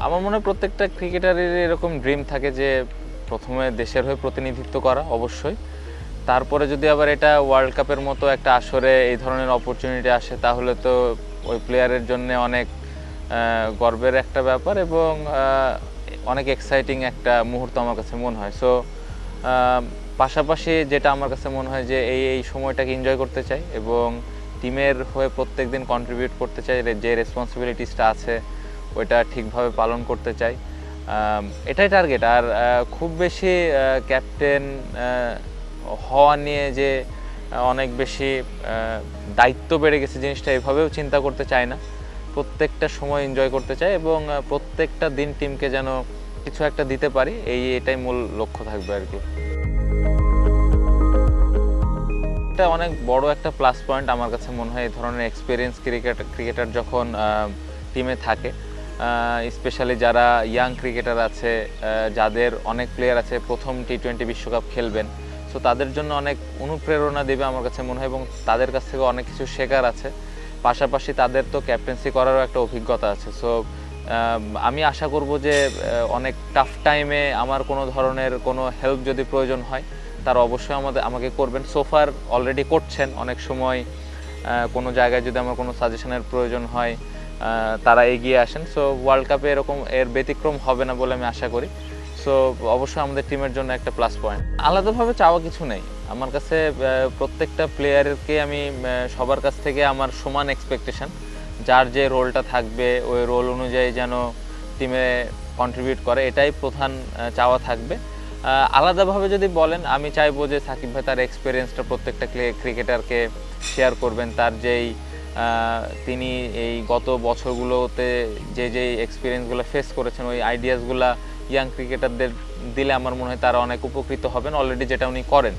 আমার মনে হয় প্রত্যেকটা ক্রিকেটারের এরকম ড্রিম থাকে যে প্রথমে দেশের হয়ে প্রতিনিধিত্ব করা অবশ্যই, তারপরে যদি আবার এটা ওয়ার্ল্ড কাপের মতো একটা আসরে এই ধরনের অপরচুনিটি আসে তাহলে তো ওই প্লেয়ারের জন্য অনেক গর্বের একটা ব্যাপার এবং অনেক এক্সাইটিং একটা মুহূর্ত আমার কাছে মনে হয়। সো পাশাপাশি যেটা আমার কাছে মনে হয় যে এই সময়টাকে এনজয় করতে চাই এবং টিমের হয়ে প্রত্যেক দিন কন্ট্রিবিউট করতে চাই, যে রেসপন্সিবিলিটিসটা আছে ওইটা ঠিকভাবে পালন করতে চাই, এটাই টার্গেট। আর খুব বেশি ক্যাপ্টেন হওয়া নিয়ে যে অনেক বেশি দায়িত্ব বেড়ে গেছে জিনিসটা এভাবেও চিন্তা করতে চাই না। প্রত্যেকটা সময় এনজয় করতে চাই এবং প্রত্যেকটা দিন টিমকে যেন কিছু একটা দিতে পারি, এটাই মূল লক্ষ্য থাকবে আর কি। এটা অনেক বড় একটা প্লাস পয়েন্ট আমার কাছে মনে হয় এই ধরনের এক্সপিরিয়েন্স ক্রিকেটার যখন টিমে থাকে, স্পেশালি যারা ইয়াং ক্রিকেটার আছে, যাদের অনেক প্লেয়ার আছে প্রথম টি-20 বিশ্বকাপ খেলবেন, সো তাদের জন্য অনেক অনুপ্রেরণা দেবে আমার কাছে মনে হয় এবং তাদের কাছ থেকে অনেক কিছু শেখার আছে। পাশাপাশি তাদের তো ক্যাপ্টেন্সি করারও একটা অভিজ্ঞতা আছে। সো আমি আশা করব যে অনেক টাফ টাইমে আমার কোনো ধরনের কোনো হেল্প যদি প্রয়োজন হয় তারা অবশ্যই আমাকে করবেন। সোফার অলরেডি করছেন, অনেক সময় কোনো জায়গায় যদি আমার কোনো সাজেশনের প্রয়োজন হয় তারা এগিয়ে আসেন। সো ওয়ার্ল্ড কাপে এরকম এর ব্যতিক্রম হবে না বলে আমি আশা করি। সো অবশ্যই আমাদের টিমের জন্য একটা প্লাস পয়েন্ট। আলাদাভাবে চাওয়া কিছু নেই আমার কাছে। প্রত্যেকটা প্লেয়ারকে আমি সবার কাছ থেকে আমার সমান এক্সপেকটেশন, যার যে রোলটা থাকবে ওই রোল অনুযায়ী যেন টিমে কন্ট্রিবিউট করে, এটাই প্রধান চাওয়া থাকবে। আলাদাভাবে যদি বলেন, আমি চাইবো যে সাকিব ভাই তার এক্সপিরিয়েন্সটা প্রত্যেকটা ক্রিকেটারকে শেয়ার করবেন। তার যেই তিনি এই গত বছরগুলোতে যে এক্সপিরিয়েন্সগুলো ফেস করেছেন ওই আইডিয়াসগুলো ইয়াং ক্রিকেটারদের দিলে আমার মনে হয় তারা অনেক উপকৃত হবেন, অলরেডি যেটা উনি করেন।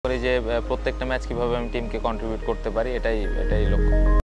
করি যে প্রত্যেকটা ম্যাচ কিভাবে আমি টিমকে কন্ট্রিবিউট করতে পারি, এটাই লক্ষ্য।